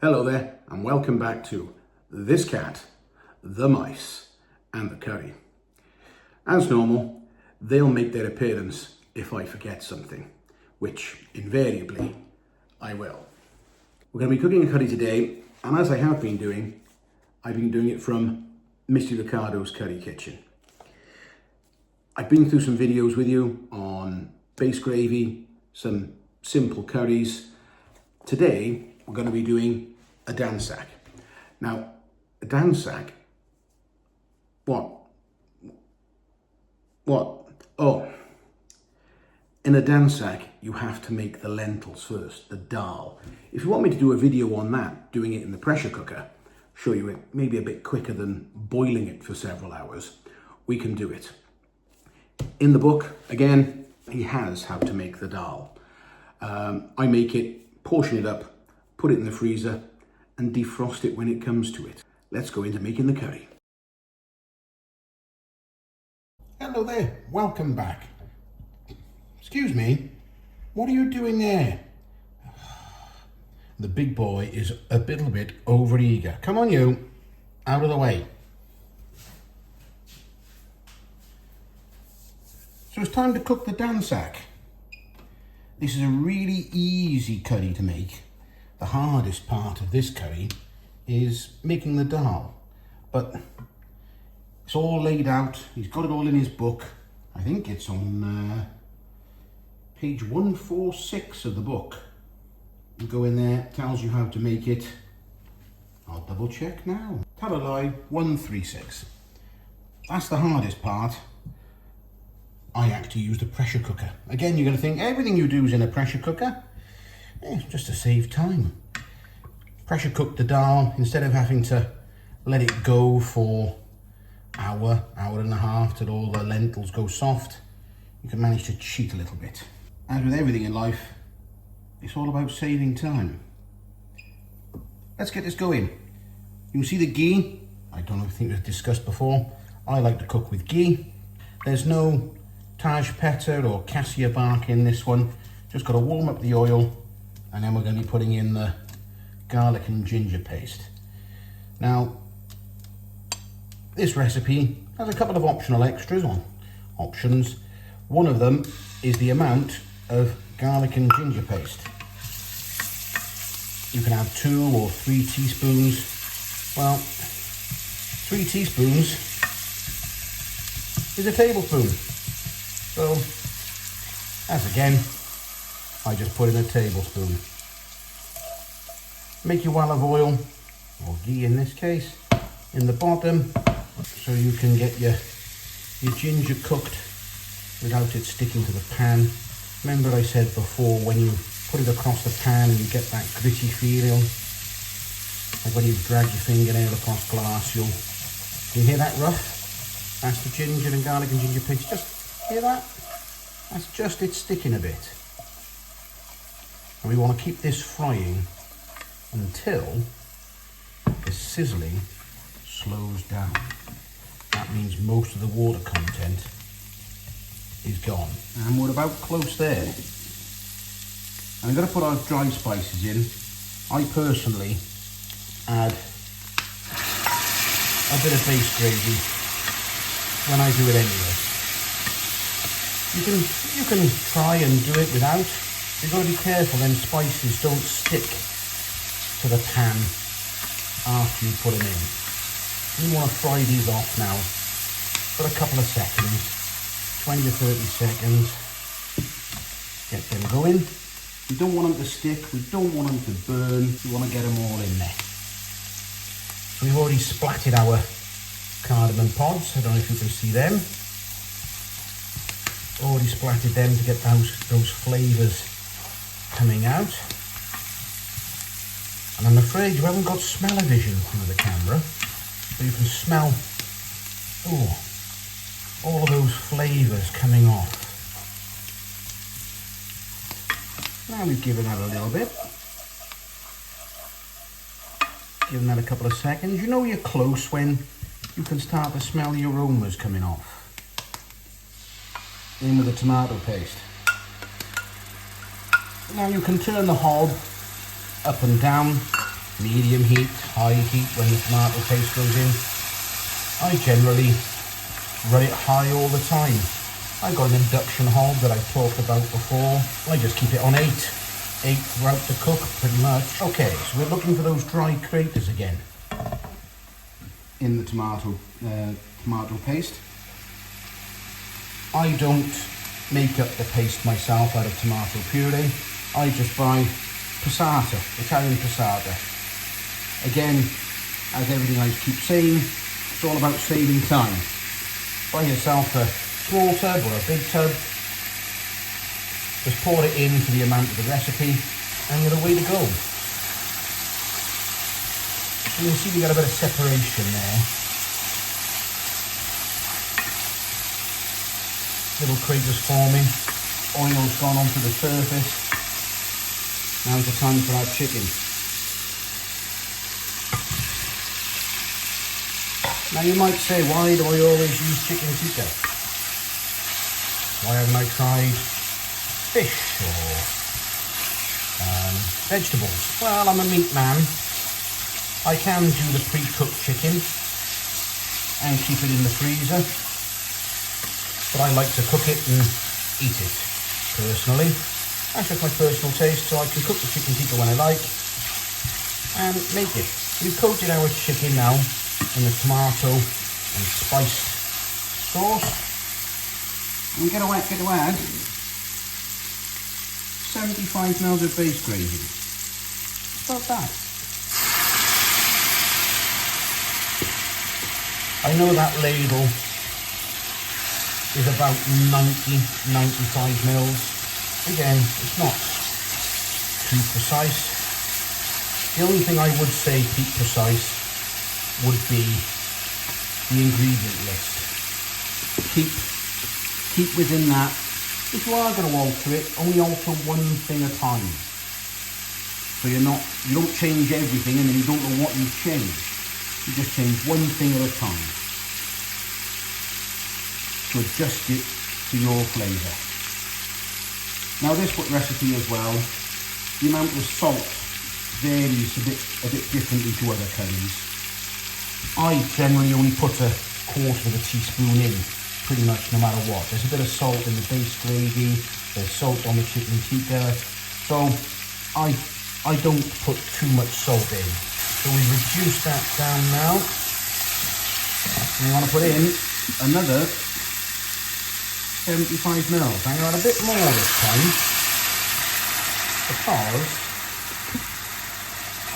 Hello there, and welcome back to This Cat, the Mice, and the Curry. As normal, they'll make their appearance if I forget something, which invariably I will. We're going to be cooking a curry today, and as I have been doing, I've been doing it from Misty Ricardo's Curry Kitchen. I've been through some videos with you on base gravy, some simple curries. Today, we're going to be doing a Dansak. Now, a Dansak, what? Oh, in a Dansak, you have to make the lentils first, the Dahl. If you want me to do a video on that, doing it in the pressure cooker, show you it maybe a bit quicker than boiling it for several hours, we can do it. In the book, again, he has how to make the Dahl. I make it, portion it up, put it in the freezer, and defrost it when it comes to it. Let's go into making the curry. Hello there, welcome back. Excuse me, what are you doing there? The big boy is a little bit overeager. Come on you, out of the way. So it's time to cook the Dansak. This is a really easy curry to make. The hardest part of this curry is making the Dahl, but it's all laid out. He's got it all in his book. I think it's on page 146 of the book. You go in there, it tells you how to make it. I'll double check now. Tell a lie, 136. That's the hardest part. I actually used a pressure cooker. Again, you're going to think everything you do is in a pressure cooker. Just to save time. Pressure cook the Dahl instead of having to let it go for hour and a half till all the lentils go soft. You can manage to cheat a little bit. As with everything in life, it's all about saving time. Let's get this going. You can see the ghee. I don't think it was discussed before. I like to cook with ghee. There's no Taj petta or cassia bark in this one. Just got to warm up the oil, and then we're going to be putting in the garlic and ginger paste. Now, this recipe has a couple of optional extras on options. One of them is the amount of garlic and ginger paste. You can have 2 or 3 teaspoons. Well, 3 teaspoons is a tablespoon. So, as again, I just put in a tablespoon. Make your well of oil, or ghee in this case, in the bottom, so you can get your ginger cooked without it sticking to the pan. Remember I said before, when you put it across the pan and you get that gritty feeling, like when you drag your fingernail across glass, can you hear that rough? That's the ginger and garlic and ginger paste. Just hear that? That's just it sticking a bit. And we want to keep this frying until the sizzling slows down. That means most of the water content is gone. And we're about close there. I'm going to put our dry spices in. I personally add a bit of base gravy when I do it anyway. You can try and do it without. You've got to be careful then spices don't stick to the pan after you put them in. You want to fry these off now for a couple of seconds, 20 to 30 seconds. Get them going. We don't want them to stick, we don't want them to burn, we want to get them all in there. So we've already splatted our cardamom pods, I don't know if you can see them. Already splatted them to get those flavours coming out. And I'm afraid you haven't got smell-o-vision through the camera, so you can smell all of those flavours coming off. Now we've given that a little bit. Given that a couple of seconds. You know you're close when you can start to smell the aromas coming off. In with the tomato paste. Now you can turn the hob up and down medium heat, high heat when the tomato paste goes in. I generally run it high all the time. I've got an induction hob that I've talked about before. I just keep it on 8 throughout the cook, pretty much. Okay, so we're looking for those dry craters again in the tomato paste. I don't make up the paste myself out of tomato puree. I just buy passata, Italian passata. Again, as everything I keep saying, it's all about saving time. Buy yourself a small tub or a big tub. Just pour it in for the amount of the recipe and you're away to go. So you can see we got a bit of separation there. Little craters forming. Oil's gone onto the surface. Now's the time for our chicken. Now you might say, why do I always use chicken tikka? Why haven't I tried fish or vegetables? Well, I'm a meat man. I can do the pre-cooked chicken and keep it in the freezer, but I like to cook it and eat it personally. That's just my personal taste, so I can cook the chicken tikka when I like and make it. We've coated our chicken now in the tomato and spiced sauce. And we're going to add 75 ml of base gravy. About that. I know that ladle is about 90-95 mils. Again, it's not too precise. The only thing I would say keep precise would be the ingredient list. Keep within that. If you are going to alter it, only alter one thing at a time. So you don't change everything and then you don't know what you've changed. You just change one thing at a time to adjust it to your flavour. Now this recipe as well, the amount of salt varies a bit differently to other curries. I generally only put a quarter of a teaspoon in, pretty much no matter what. There's a bit of salt in the base gravy, there's salt on the chicken tikka, so I don't put too much salt in. So we've reduced that down now. And we want to put in another 75 mils. I'm going to add a bit more this time because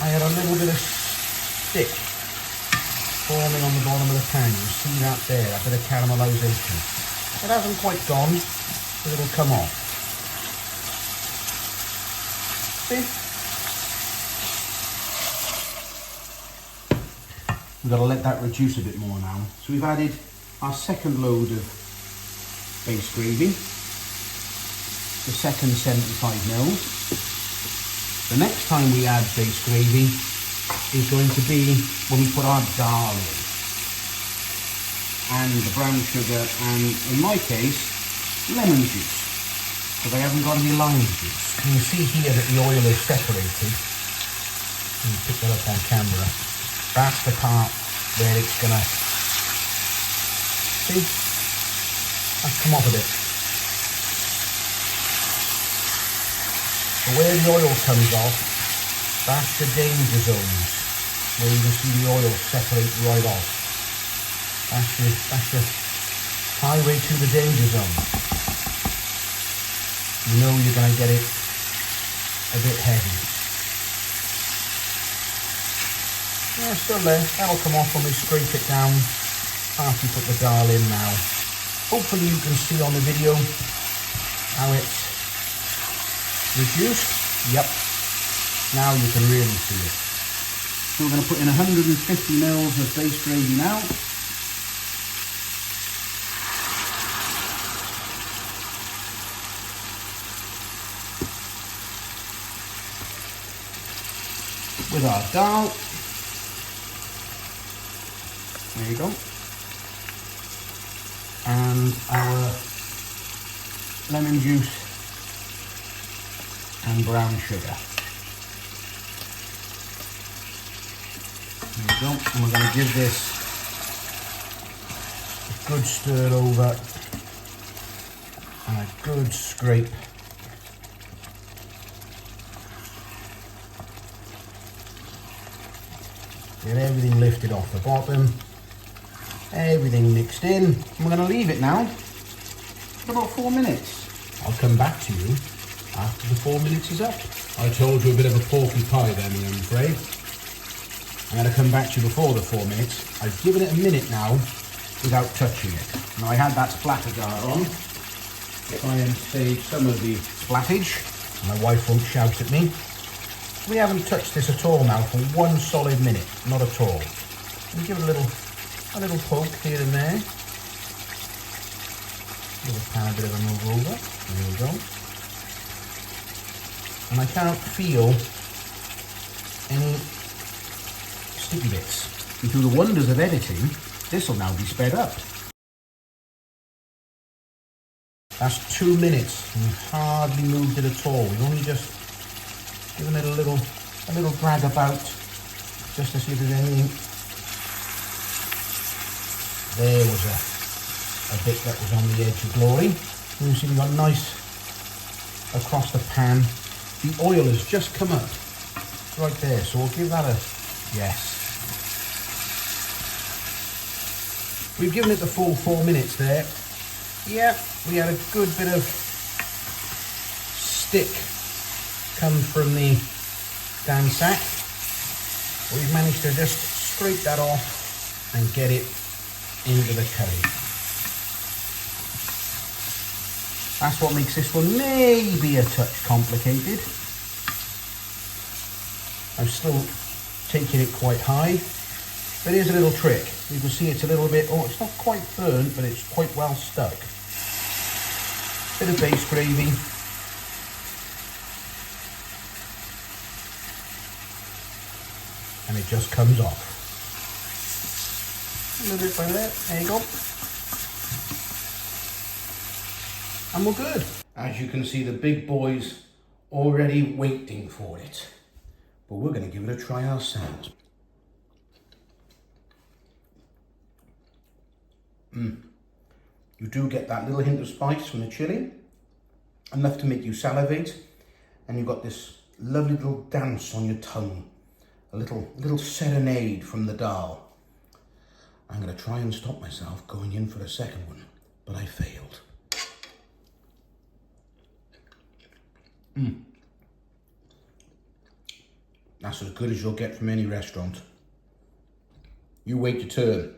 I had a little bit of stick forming on the bottom of the pan. You see that there, that bit of caramelisation. It hasn't quite gone, but it'll come off. See? We've got to let that reduce a bit more now. So we've added our second load of base gravy, the second 75 mils. The next time we add base gravy is going to be when we put our Dahl in, and the brown sugar, and in my case, lemon juice, because I haven't got any lime juice. You can see here that the oil is separated. You can pick that up on camera. That's the part where it's gonna, see, that's come off a bit. So where the oil comes off, that's the danger zones, where you can see the oil separate right off. That's your highway to the danger zone. You know you're going to get it a bit heavy. Yeah, still there. That'll come off when we scrape it down after you put the Dahl in now. Hopefully you can see on the video how it's reduced. Yep. Now you can really see it. So we're going to put in 150 mils of base gravy now. With our Dahl. There you go. And our lemon juice and brown sugar. There we go. And we're going to give this a good stir over and a good scrape. Get everything lifted off the bottom, everything mixed in, and we're going to leave it now for about 4 minutes. I'll come back to you after the 4 minutes is up. I told you a bit of a porky pie then, I'm afraid. I'm going to come back to you before the 4 minutes. I've given it a minute now without touching it. Now I had that splatter jar on to try and save some of the splattage. My wife won't shout at me. We haven't touched this at all now for 1 solid minute, not at all. We give it a little poke here and there. Give the pan a bit of a move over. There we go. And I can't feel any sticky bits. And through the wonders of editing, this will now be sped up. That's 2 minutes. We've hardly moved it at all. We've only just given it a little drag about, just to see if there's anything. There was a bit that was on the edge of glory. And you see we got nice across the pan. The oil has just come up right there, so we'll give that a yes. We've given it the full 4 minutes there. Yeah, we had a good bit of stick come from the Dansak. We've managed to just scrape that off and get it into the curry. That's what makes this one maybe a touch complicated. I'm still taking it quite high, but here's a little trick. You can see it's a little bit, oh, it's not quite burnt, but it's quite well stuck. Bit of base gravy. And it just comes off. A little bit by there, there you go. And we're good. As you can see, the big boy's already waiting for it. But we're going to give it a try ourselves. You do get that little hint of spice from the chilli, enough to make you salivate, and you've got this lovely little dance on your tongue. A little serenade from the Dahl. I'm going to try and stop myself going in for a second one, but I failed. That's as good as you'll get from any restaurant. You wait your turn.